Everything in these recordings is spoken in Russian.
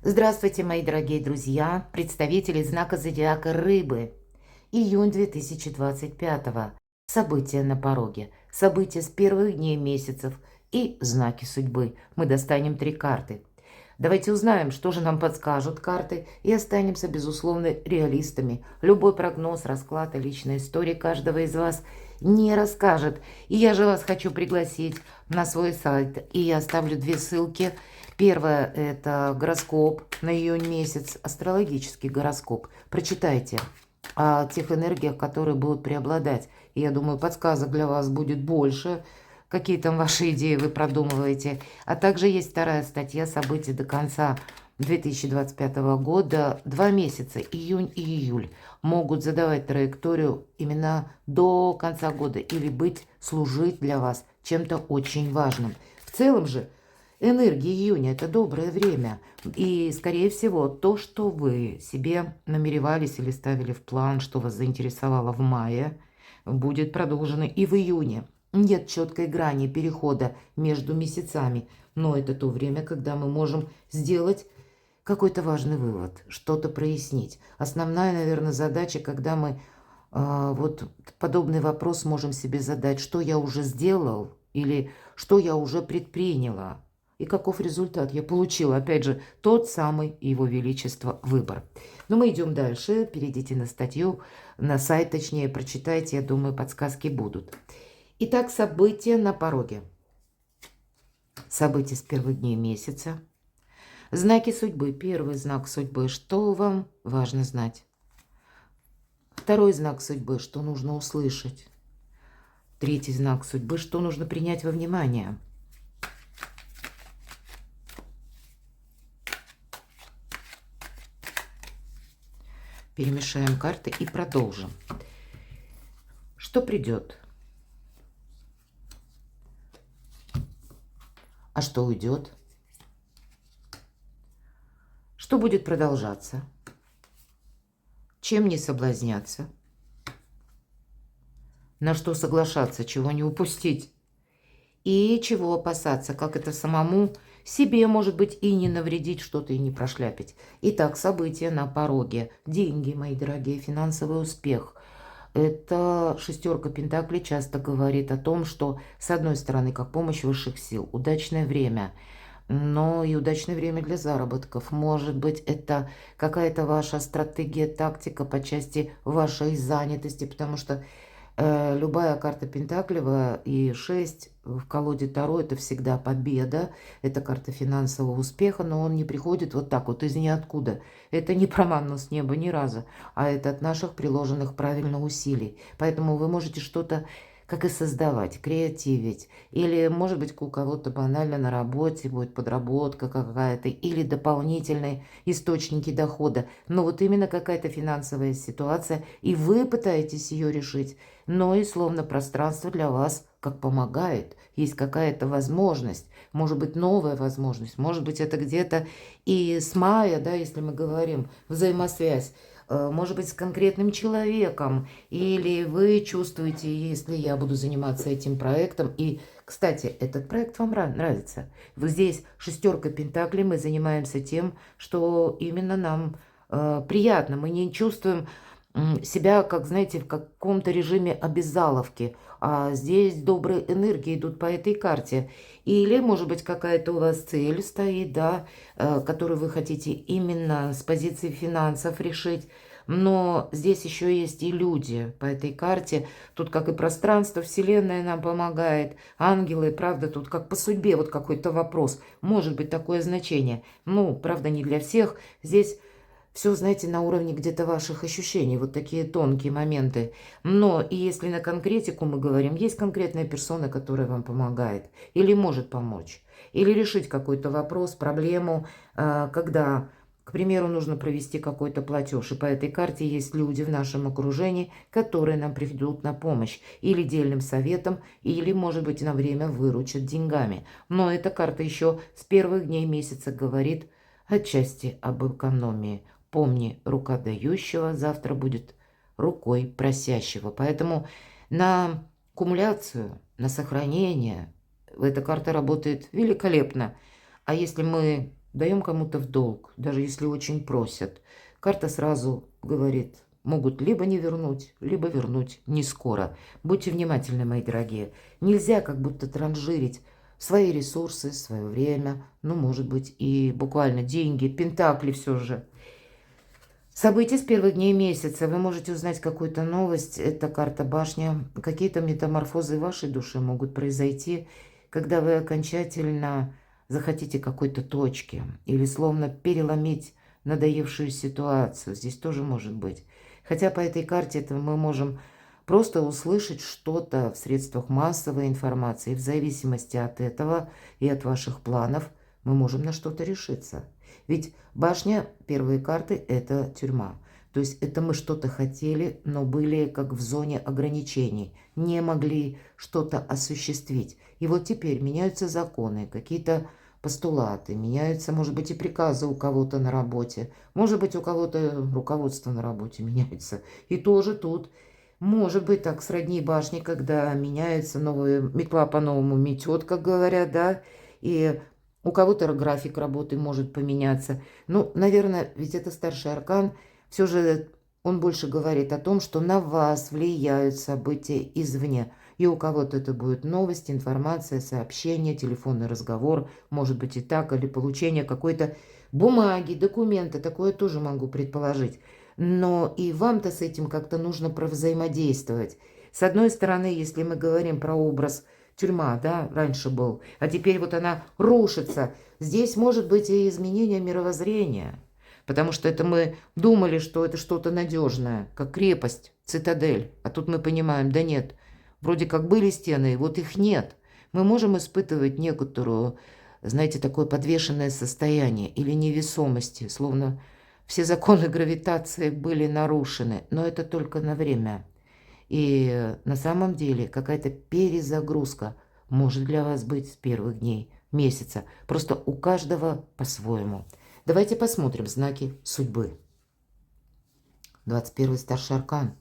Здравствуйте, мои дорогие друзья, представители знака зодиака Рыбы. Июнь 2025. События на пороге. События с первых дней месяцев и знаки судьбы. Мы достанем 3 карты. Давайте узнаем, что же нам подскажут карты, и останемся, безусловно, реалистами. Любой прогноз, расклад и личная история каждого из вас не расскажет. И я же вас хочу пригласить на свой сайт, и я оставлю 2 ссылки. Первое – это гороскоп на июнь месяц, астрологический гороскоп. Прочитайте о тех энергиях, которые будут преобладать. И я думаю, подсказок для вас будет больше, какие там ваши идеи вы продумываете. А также есть вторая статья «События до конца 2025 года». 2 месяца, июнь и июль, могут задавать траекторию именно до конца года или служить для вас чем-то очень важным. В целом же, энергия июня – это доброе время. И, скорее всего, то, что вы себе намеревались или ставили в план, что вас заинтересовало в мае, будет продолжено и в июне. Нет четкой грани перехода между месяцами, но это то время, когда мы можем сделать какой-то важный вывод, что-то прояснить. Основная, наверное, задача, когда мы вот подобный вопрос можем себе задать, что я уже сделал или что я уже предприняла. И каков результат я получила? Опять же, тот самый Его Величество выбор. Но мы идем дальше. Перейдите на статью, на сайт, точнее, прочитайте. Я думаю, подсказки будут. Итак, события на пороге. События с первых дней месяца. Знаки судьбы. Первый знак судьбы. Что вам важно знать? Второй знак судьбы. Что нужно услышать? Третий знак судьбы. Что нужно принять во внимание? Перемешаем карты и продолжим. Что придет? А что уйдет? Что будет продолжаться? Чем не соблазняться? На что соглашаться, чего не упустить? И чего опасаться, как это самому себе, может быть, и не навредить, что-то и не прошляпить. Итак, события на пороге. Деньги, мои дорогие, финансовый успех. Это шестерка пентаклей часто говорит о том, что, с одной стороны, как помощь высших сил, удачное время, но и удачное время для заработков. Может быть, это какая-то ваша стратегия, тактика по части вашей занятости, потому что любая карта Пентаклева и 6 в колоде Таро – это всегда победа, это карта финансового успеха, но он не приходит вот так вот из ниоткуда. Это не про манну с неба ни разу, а это от наших приложенных правильно усилий. Поэтому вы можете что-то как и создавать, креативить. Или, может быть, у кого-то банально на работе будет подработка какая-то, или дополнительные источники дохода. Но вот именно какая-то финансовая ситуация, и вы пытаетесь ее решить, но и словно пространство для вас как помогает. Есть какая-то возможность, может быть, новая возможность, может быть, это где-то и с мая, да, если мы говорим, взаимосвязь, может быть, с конкретным человеком, или вы чувствуете, если я буду заниматься этим проектом, и, кстати, этот проект вам нравится. Вот здесь шестерка пентаклей, мы занимаемся тем, что именно нам приятно, мы не чувствуем себя, как, знаете, в каком-то режиме обязаловки, а здесь добрые энергии идут по этой карте. Или, может быть, какая-то у вас цель стоит, да, которую вы хотите именно с позиции финансов решить. Но здесь еще есть и люди по этой карте. Тут как и пространство, Вселенная нам помогает, ангелы, правда, тут как по судьбе вот какой-то вопрос. Может быть такое значение. Ну, правда, не для всех. Здесь все, знаете, на уровне где-то ваших ощущений, вот такие тонкие моменты. Но и если на конкретику мы говорим, есть конкретная персона, которая вам помогает или может помочь, или решить какой-то вопрос, проблему, когда, к примеру, нужно провести какой-то платеж. И по этой карте есть люди в нашем окружении, которые нам придут на помощь или дельным советом, или, может быть, на время выручат деньгами. Но эта карта еще с первых дней месяца говорит отчасти об экономии. Помни, рука дающего завтра будет рукой просящего. Поэтому на аккумуляцию, на сохранение эта карта работает великолепно. А если мы даем кому-то в долг, даже если очень просят. Карта сразу говорит, могут либо не вернуть, либо вернуть не скоро. Будьте внимательны, мои дорогие. Нельзя как будто транжирить свои ресурсы, свое время, ну, может быть, и буквально деньги, пентакли все же. События с первых дней месяца. Вы можете узнать какую-то новость. Это карта башня. Какие-то метаморфозы в вашей душе могут произойти, когда вы окончательно захотите какой-то точки или словно переломить надоевшую ситуацию. Здесь тоже может быть. Хотя по этой карте это мы можем просто услышать что-то в средствах массовой информации. В зависимости от этого и от ваших планов мы можем на что-то решиться. Ведь башня, первые карты, это тюрьма. То есть это мы что-то хотели, но были как в зоне ограничений, не могли что-то осуществить. И вот теперь меняются законы, какие-то постулаты, меняются, может быть, и приказы у кого-то на работе, может быть, у кого-то руководство на работе меняется. И тоже тут может быть так сродни башни, когда меняется новая метла по-новому метет, как говорят, да, и у кого-то график работы может поменяться. Ну, наверное, ведь это старший аркан. Все же он больше говорит о том, что на вас влияют события извне. И у кого-то это будет новость, информация, сообщение, телефонный разговор, может быть и так, или получение какой-то бумаги, документа. Такое тоже могу предположить. Но и вам-то с этим как-то нужно взаимодействовать. С одной стороны, если мы говорим про образ тюрьма, да, раньше был, а теперь вот она рушится. Здесь может быть и изменение мировоззрения, потому что это мы думали, что это что-то надежное, как крепость, цитадель, а тут мы понимаем, да нет, вроде как были стены, вот их нет. Мы можем испытывать некоторую, знаете, такое подвешенное состояние или невесомости, словно все законы гравитации были нарушены, но это только на время. И на самом деле какая-то перезагрузка может для вас быть с первых дней месяца. Просто у каждого по-своему. Давайте посмотрим знаки судьбы. 21-й старший аркан.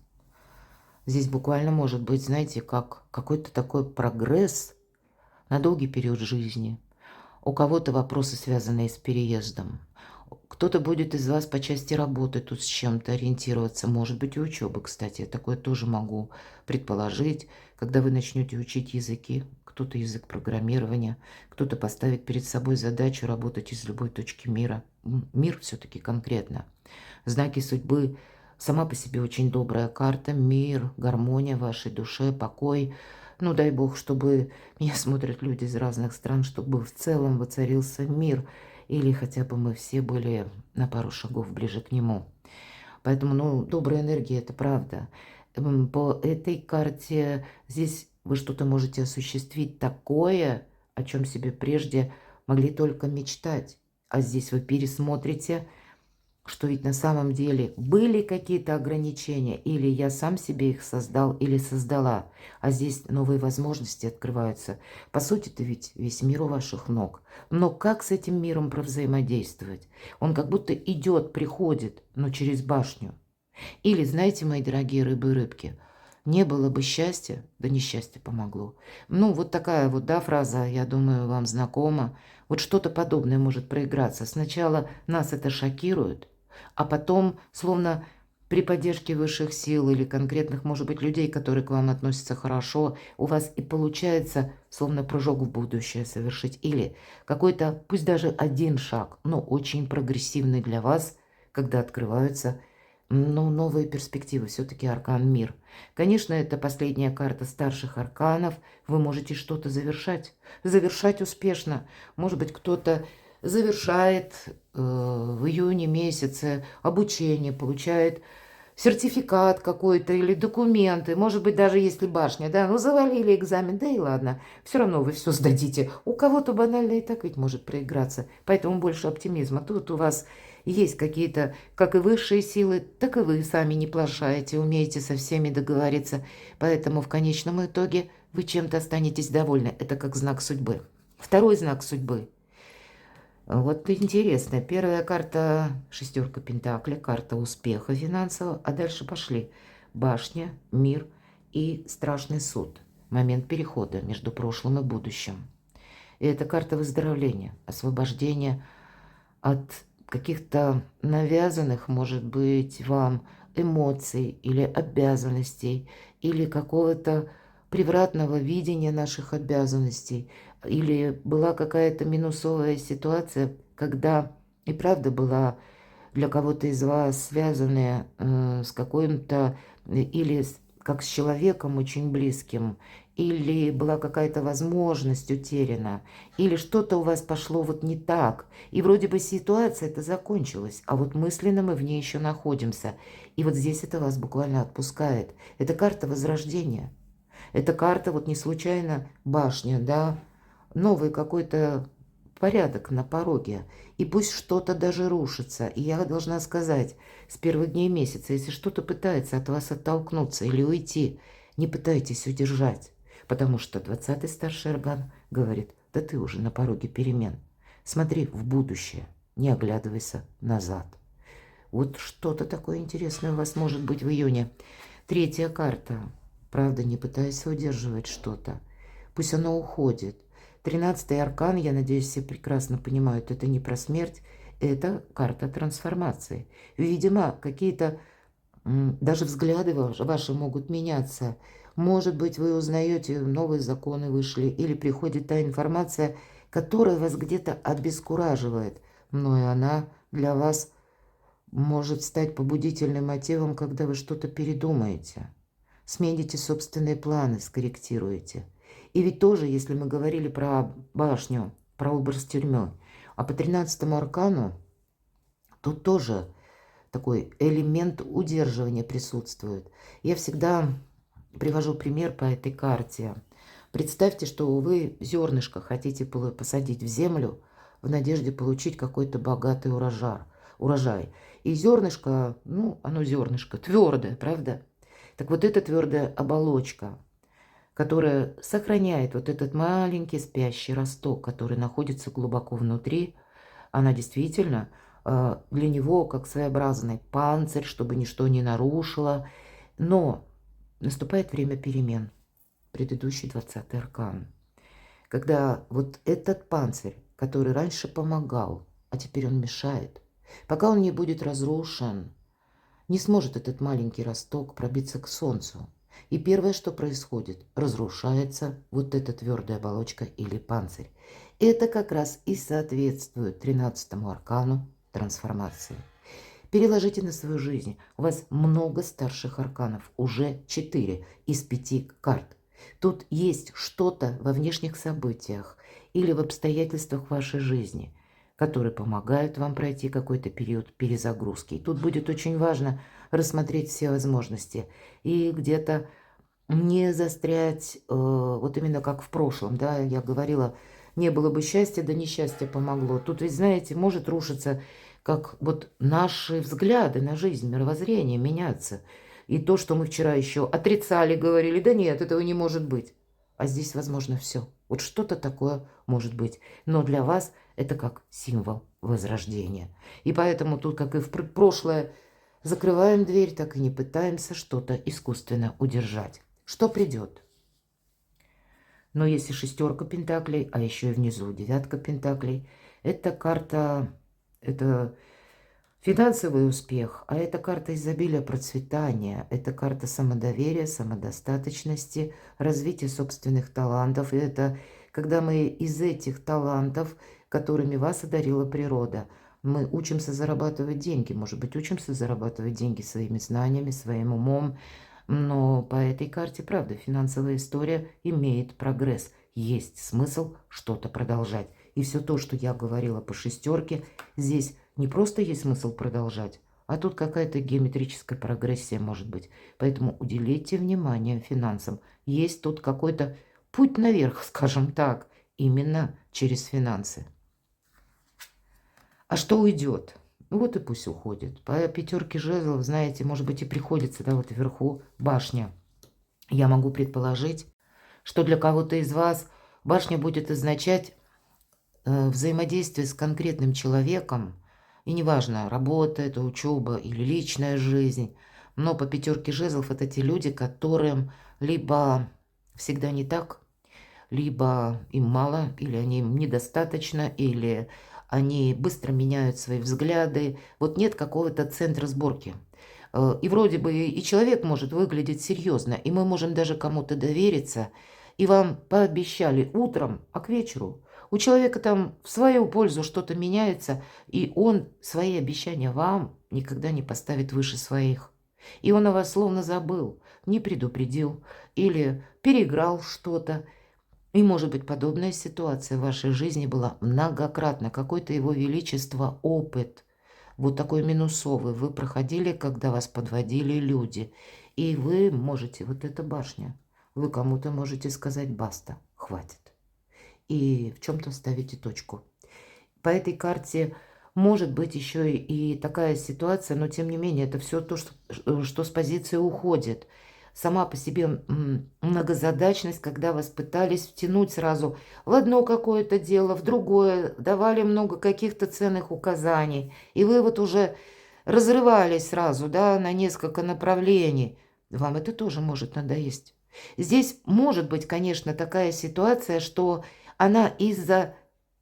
Здесь буквально может быть, знаете, как какой-то такой прогресс на долгий период жизни. У кого-то вопросы, связанные с переездом. Кто-то будет из вас по части работы тут с чем-то ориентироваться. Может быть, и учебы, кстати. Я такое тоже могу предположить. Когда вы начнете учить языки, кто-то язык программирования, кто-то поставит перед собой задачу работать из любой точки мира. Мир все-таки конкретно. Знаки судьбы сама по себе очень добрая карта. Мир, гармония в вашей душе, покой. Ну, дай бог, чтобы меня смотрят люди из разных стран, чтобы в целом воцарился мир. Или хотя бы мы все были на пару шагов ближе к нему. Поэтому, ну, добрая энергия – это правда. По этой карте здесь вы что-то можете осуществить такое, о чем себе прежде могли только мечтать. А здесь вы пересмотрите, что ведь на самом деле были какие-то ограничения, или я сам себе их создал, или создала, а здесь новые возможности открываются. По сути, это ведь весь мир у ваших ног. Но как с этим миром взаимодействовать? Он как будто идет, приходит, но через башню. Или, знаете, мои дорогие рыбы и рыбки, не было бы счастья, да несчастье помогло. Ну, вот такая вот, да, фраза, я думаю, вам знакома. Вот что-то подобное может проиграться. Сначала нас это шокирует, а потом, словно при поддержке высших сил или конкретных, может быть, людей, которые к вам относятся хорошо, у вас и получается словно прыжок в будущее совершить. Или какой-то, пусть даже один шаг, но очень прогрессивный для вас, когда открываются, ну, новые перспективы. Все-таки аркан мир. Конечно, это последняя карта старших арканов. Вы можете что-то завершать. Завершать успешно. Может быть, кто-то завершает в июне месяце обучение, получает сертификат какой-то или документы. Может быть, даже если башня, да, ну завалили экзамен, да и ладно. Все равно вы все сдадите. У кого-то банально и так ведь может проиграться. Поэтому больше оптимизма. Тут у вас есть какие-то, как и высшие силы, так и вы сами не плашаете, умеете со всеми договориться. Поэтому в конечном итоге вы чем-то останетесь довольны. Это как знак судьбы. Второй знак судьбы. Вот интересно. Первая карта шестерка пентаклей, карта успеха финансового. А дальше пошли башня, мир и страшный суд. Момент перехода между прошлым и будущим. И это карта выздоровления, освобождения от каких-то навязанных, может быть, вам эмоций или обязанностей, или какого-то превратного видения наших обязанностей, или была какая-то минусовая ситуация, когда и правда была для кого-то из вас связанная с каким-то, или как с человеком очень близким, или была какая-то возможность утеряна, или что-то у вас пошло вот не так, и вроде бы ситуация эта закончилась, а вот мысленно мы в ней еще находимся. И вот здесь это вас буквально отпускает. Это карта возрождения. Это карта, вот не случайно башня, да, новый какой-то порядок на пороге. И пусть что-то даже рушится. И я должна сказать, с первых дней месяца, если что-то пытается от вас оттолкнуться или уйти, не пытайтесь удержать. Потому что 20-й старший орган говорит, да ты уже на пороге перемен. Смотри в будущее, не оглядывайся назад. Вот что-то такое интересное у вас может быть в июне. Третья карта. Правда, не пытайся удерживать что-то. Пусть оно уходит. 13-й аркан, я надеюсь, все прекрасно понимают, это не про смерть, это карта трансформации. Видимо, какие-то даже взгляды ваши могут меняться. Может быть, вы узнаете, новые законы вышли, или приходит та информация, которая вас где-то обескураживает, но и она для вас может стать побудительным мотивом, когда вы что-то передумаете. Смените собственные планы, скорректируете. И ведь тоже, если мы говорили про башню, про образ тюрьмы, а по 13-му аркану тут тоже такой элемент удерживания присутствует. Я всегда привожу пример по этой карте. Представьте, что вы зернышко хотите посадить в землю в надежде получить какой-то богатый урожай. И зернышко, ну, оно зернышко, твердое, правда? Так вот эта твердая оболочка, которая сохраняет вот этот маленький спящий росток, который находится глубоко внутри, она действительно для него как своеобразный панцирь, чтобы ничто не нарушило. Но наступает время перемен. Предыдущий 20-й аркан. Когда вот этот панцирь, который раньше помогал, а теперь он мешает, пока он не будет разрушен, не сможет этот маленький росток пробиться к солнцу. И первое, что происходит, разрушается вот эта твердая оболочка или панцирь. Это как раз и соответствует 13-му аркану трансформации. Переложите на свою жизнь. У вас много старших арканов, уже 4 из 5 карт. Тут есть что-то во внешних событиях или в обстоятельствах вашей жизни, которые помогают вам пройти какой-то период перезагрузки. И тут будет очень важно рассмотреть все возможности и где-то не застрять, вот именно как в прошлом, да, я говорила, не было бы счастья, да несчастье помогло. Тут ведь, знаете, может рушиться, как вот наши взгляды на жизнь, мировоззрение меняться. И то, что мы вчера еще отрицали, говорили, да нет, этого не может быть. А здесь возможно все. Вот что-то такое может быть. Но для вас это как символ возрождения. И поэтому тут, как и в прошлое, закрываем дверь, так и не пытаемся что-то искусственно удержать. Что придет? Но если шестерка пентаклей, а еще и внизу девятка пентаклей, это карта, это финансовый успех, а это карта изобилия, процветания, это карта самодоверия, самодостаточности, развития собственных талантов. И это когда мы из этих талантов, которыми вас одарила природа, мы учимся зарабатывать деньги. Может быть, учимся зарабатывать деньги своими знаниями, своим умом. Но по этой карте, правда, финансовая история имеет прогресс. Есть смысл что-то продолжать. И все то, что я говорила по шестерке, здесь не просто есть смысл продолжать, а тут какая-то геометрическая прогрессия может быть. Поэтому уделите внимание финансам. Есть тут какой-то путь наверх, скажем так, именно через финансы. А что уйдет? Ну вот и пусть уходит. По пятерке жезлов, знаете, может быть и приходится, да, вот вверху башня. Я могу предположить, что для кого-то из вас башня будет означать взаимодействие с конкретным человеком. И неважно, работа это, учеба или личная жизнь. Но по пятерке жезлов это те люди, которым либо всегда не так, либо им мало, или они им недостаточно, или они быстро меняют свои взгляды. Вот нет какого-то центра сборки. И вроде бы и человек может выглядеть серьезно, и мы можем даже кому-то довериться, и вам пообещали утром, а к вечеру у человека там в свою пользу что-то меняется, и он свои обещания вам никогда не поставит выше своих. И он о вас словно забыл, не предупредил или переиграл что-то. И, может быть, подобная ситуация в вашей жизни была многократно. Какой-то его величество опыт, вот такой минусовый, вы проходили, когда вас подводили люди. И вы можете, вот эта башня, вы кому-то можете сказать «баста», хватит. И в чем-то ставите точку. По этой карте может быть еще и такая ситуация, но тем не менее это все то, что с позиции уходит. Сама по себе многозадачность, когда вас пытались втянуть сразу в одно какое-то дело, в другое, давали много каких-то ценных указаний, и вы вот уже разрывались сразу, да, на несколько направлений. Вам это тоже может надоесть. Здесь может быть, конечно, такая ситуация, что она из-за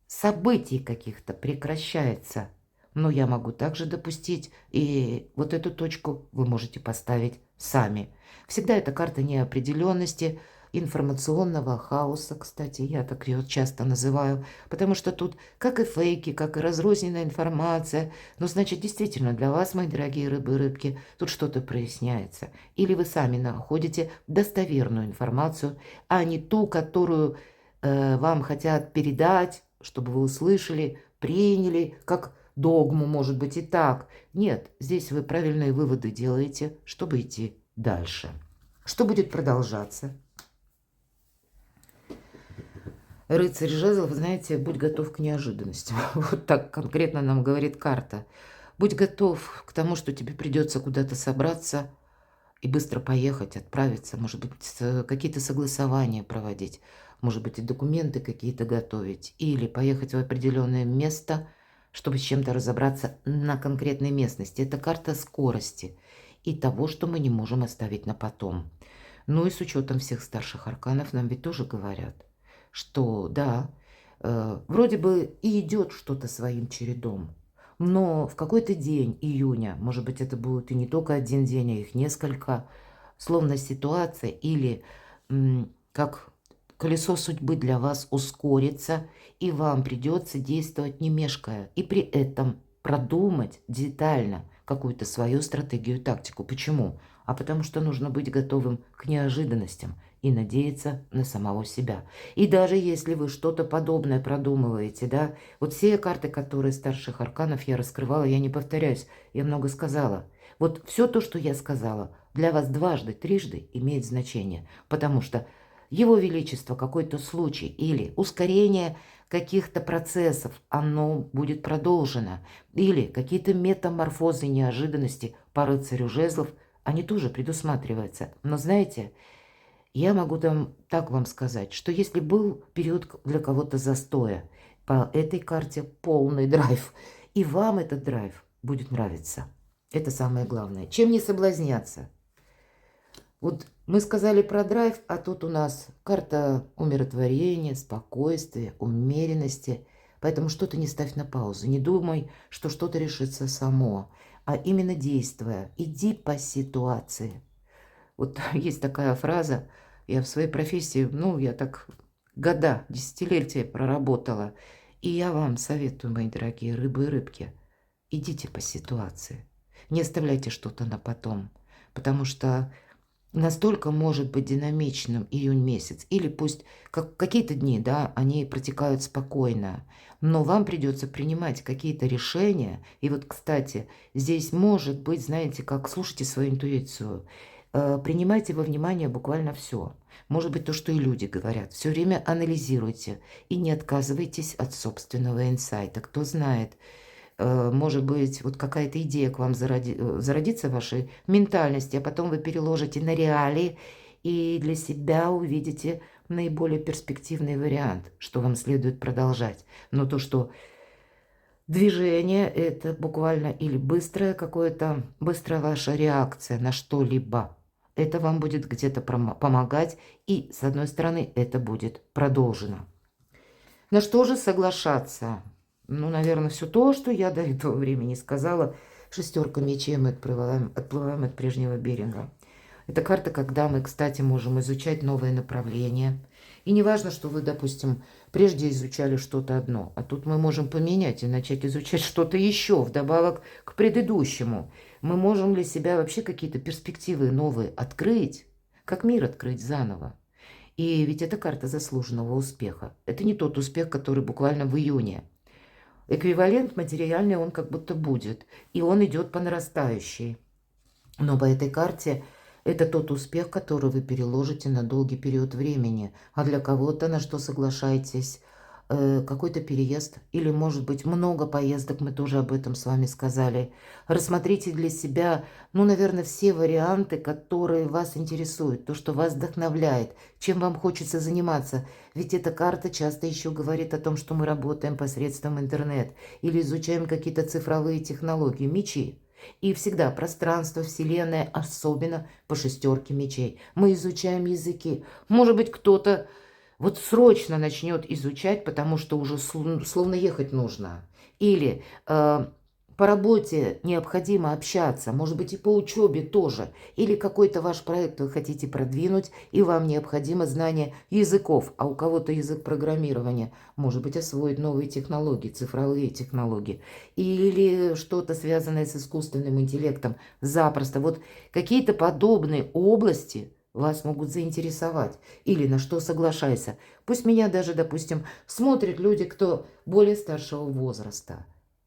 событий каких-то прекращается. Но я могу также допустить, и вот эту точку вы можете поставить сами. Всегда это карта неопределенности, информационного хаоса, кстати, я так ее часто называю, потому что тут как и фейки, как и разрозненная информация. Но значит, действительно, для вас, мои дорогие рыбы и рыбки, тут что-то проясняется. Или вы сами находите достоверную информацию, а не ту, которую вам хотят передать, чтобы вы услышали, приняли, как догму, может быть, и так. Нет, здесь вы правильные выводы делаете, чтобы идти дальше. Что будет продолжаться? Рыцарь жезлов, знаете, будь готов к неожиданностям. Вот так конкретно нам говорит карта. Будь готов к тому, что тебе придется куда-то собраться и быстро поехать, отправиться, может быть, какие-то согласования проводить, может быть, и документы какие-то готовить, или поехать в определенное место, чтобы с чем-то разобраться на конкретной местности. Это карта скорости и того, что мы не можем оставить на потом. Ну и с учетом всех старших арканов нам ведь тоже говорят, что да, вроде бы и идет что-то своим чередом, но в какой-то день июня, может быть, это будет и не только один день, а их несколько, словно ситуация или как колесо судьбы для вас ускорится, и вам придется действовать не мешкая, и при этом продумать детально какую-то свою стратегию, тактику. Почему? А потому что нужно быть готовым к неожиданностям и надеяться на самого себя. И даже если вы что-то подобное продумываете, да, вот все карты, которые старших арканов я раскрывала, я не повторяюсь, я много сказала. Вот все то, что я сказала, для вас дважды, трижды имеет значение, потому что его Величество, какой-то случай или ускорение каких-то процессов, оно будет продолжено. Или какие-то метаморфозы, неожиданности по рыцарю жезлов, они тоже предусматриваются. Но знаете, я могу так вам сказать, что если был период для кого-то застоя, по этой карте полный драйв, и вам этот драйв будет нравиться. Это самое главное. Чем не соблазняться? Вот мы сказали про драйв, а тут у нас карта умиротворения, спокойствия, умеренности. Поэтому что-то не ставь на паузу. Не думай, что что-то решится само, а именно действуя. Иди по ситуации. Вот есть такая фраза, я в своей профессии, я так года, десятилетия проработала. И я вам советую, мои дорогие рыбы и рыбки, идите по ситуации. Не оставляйте что-то на потом, потому что настолько может быть динамичным июнь месяц. Или пусть какие-то дни, да, они протекают спокойно, но вам придется принимать какие-то решения. И вот, кстати, здесь может быть, знаете, как слушайте свою интуицию, принимайте во внимание буквально все. Может быть, то, что и люди говорят. Все время анализируйте и не отказывайтесь от собственного инсайта. Кто знает, может быть, вот какая-то идея к вам зародится в вашей ментальности, а потом вы переложите на реалии и для себя увидите наиболее перспективный вариант, что вам следует продолжать. Но то, что движение – это буквально или быстрая ваша реакция на что-либо. Это вам будет где-то помогать, и, с одной стороны, это будет продолжено. На что же соглашаться? Ну, наверное, все то, что я до этого времени сказала. Шестерка мечей, мы отплываем от прежнего берега. Это карта, когда мы, кстати, можем изучать новые направления. И не важно, что вы, допустим, прежде изучали что-то одно, а тут мы можем поменять и начать изучать что-то еще, вдобавок к предыдущему. Мы можем для себя вообще какие-то перспективы новые открыть, как мир открыть заново. И ведь это карта заслуженного успеха. Это не тот успех, который буквально в июне. Эквивалент материальный он как будто будет, и он идет по нарастающей. Но по этой карте это тот успех, который вы переложите на долгий период времени. А для кого-то, на что соглашаетесь, какой-то переезд или, может быть, много поездок, мы тоже об этом с вами сказали. Рассмотрите для себя, ну, наверное, все варианты, которые вас интересуют, то, что вас вдохновляет, чем вам хочется заниматься. Ведь эта карта часто еще говорит о том, что мы работаем посредством интернет или изучаем какие-то цифровые технологии, мечи. И всегда пространство, вселенная, особенно по шестерке мечей. Мы изучаем языки. Может быть, кто-то вот срочно начнет изучать, потому что уже словно ехать нужно. Или по работе необходимо общаться, может быть, и по учебе тоже. Или какой-то ваш проект вы хотите продвинуть, и вам необходимо знание языков, а у кого-то язык программирования, может быть, освоить новые технологии, цифровые технологии. Или что-то связанное с искусственным интеллектом, запросто. Вот какие-то подобные области вас могут заинтересовать. Или на что соглашайся. Пусть меня даже, допустим, смотрят люди, кто более старшего возраста.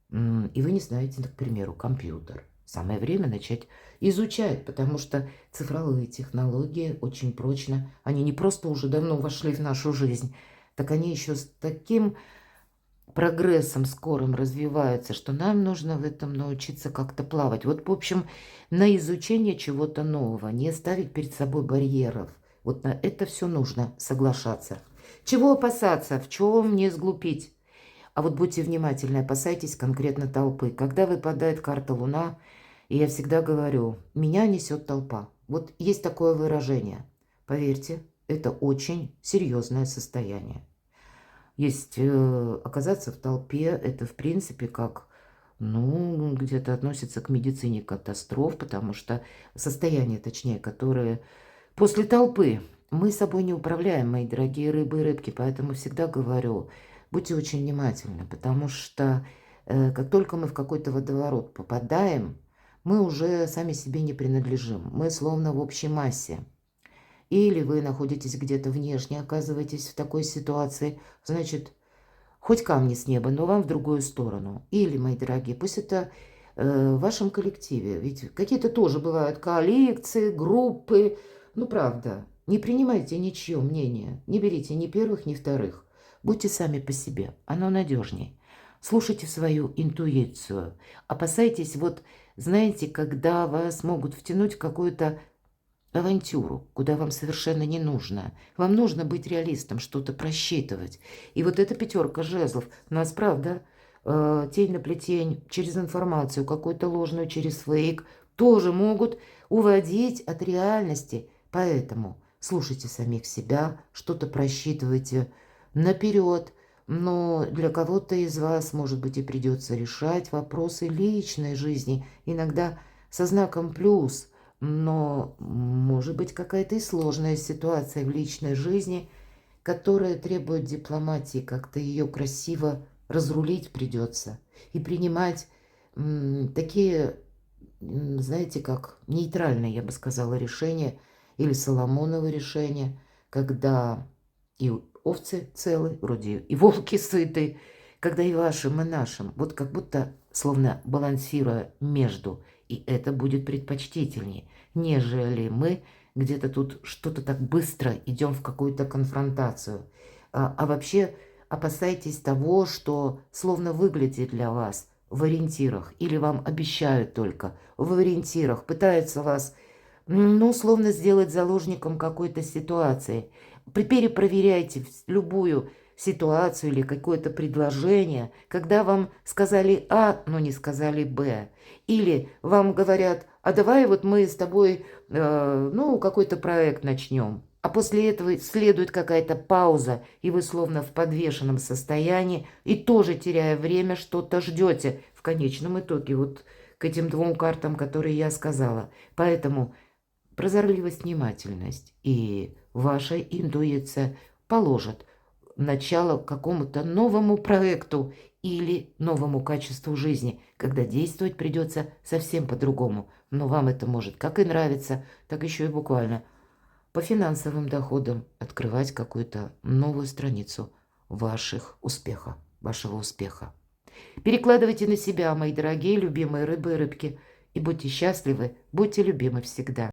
И вы не знаете, к примеру, компьютер. Самое время начать изучать, потому что цифровые технологии очень прочно. Они не просто уже давно вошли в нашу жизнь, так они еще с таким прогрессом скорым развиваются, что нам нужно в этом научиться как-то плавать. Вот, в общем, на изучение чего-то нового, не ставить перед собой барьеров. Вот на это все нужно соглашаться. Чего опасаться, в чем не сглупить? А вот будьте внимательны, опасайтесь конкретно толпы. Когда выпадает карта Луна, я всегда говорю, меня несет толпа. Вот есть такое выражение. Поверьте, это очень серьезное состояние. Есть оказаться в толпе, это в принципе как, ну, где-то относится к медицине катастроф, потому что состояние, точнее, которое после толпы. Мы собой не управляем, мои дорогие рыбы и рыбки, поэтому всегда говорю, будьте очень внимательны, потому что как только мы в какой-то водоворот попадаем, мы уже сами себе не принадлежим, мы словно в общей массе. Или вы находитесь где-то внешне, оказываетесь в такой ситуации, значит, хоть камни с неба, но вам в другую сторону. Или, мои дорогие, пусть это в вашем коллективе. Ведь какие-то тоже бывают коалиции, группы. Ну, правда, не принимайте ничье мнение. Не берите ни первых, ни вторых. Будьте сами по себе. Оно надежней. Слушайте свою интуицию. Опасайтесь, вот, знаете, когда вас могут втянуть в какую-то авантюру, куда вам совершенно не нужно. Вам нужно быть реалистом, что-то просчитывать. И вот эта пятерка жезлов нас, правда, тень на плетень, через информацию, какую-то ложную, через фейк, тоже могут уводить от реальности. Поэтому слушайте самих себя, что-то просчитывайте наперед. Но для кого-то из вас, может быть, и придется решать вопросы личной жизни, иногда со знаком плюс – но может быть какая-то и сложная ситуация в личной жизни, которая требует дипломатии, как-то ее красиво разрулить придется. И принимать такие, знаете, как нейтральные, я бы сказала, решения или Соломоново решения, когда и овцы целы, вроде и волки сыты, когда и вашим, и нашим, вот как будто словно балансируя между, и это будет предпочтительнее, нежели мы где-то тут что-то так быстро идем в какую-то конфронтацию. А вообще опасайтесь того, что словно выглядит для вас в ориентирах, или вам обещают только в ориентирах, пытаются вас, ну, словно сделать заложником какой-то ситуации. Перепроверяйте любую ситуацию или какое-то предложение, когда вам сказали А, но не сказали Б. Или вам говорят, а давай вот мы с тобой, ну, какой-то проект начнем. а после этого следует какая-то пауза, и вы словно в подвешенном состоянии, и тоже, теряя время, что-то ждете в конечном итоге, вот к этим двум картам, которые я сказала. Поэтому прозорливость, внимательность и ваша интуиция положат начало какому-то новому проекту или новому качеству жизни, когда действовать придется совсем по-другому. Но вам это может как и нравиться, так еще и буквально по финансовым доходам открывать какую-то новую страницу вашего успеха. Перекладывайте на себя, мои дорогие, любимые рыбы и рыбки, и будьте счастливы, будьте любимы всегда.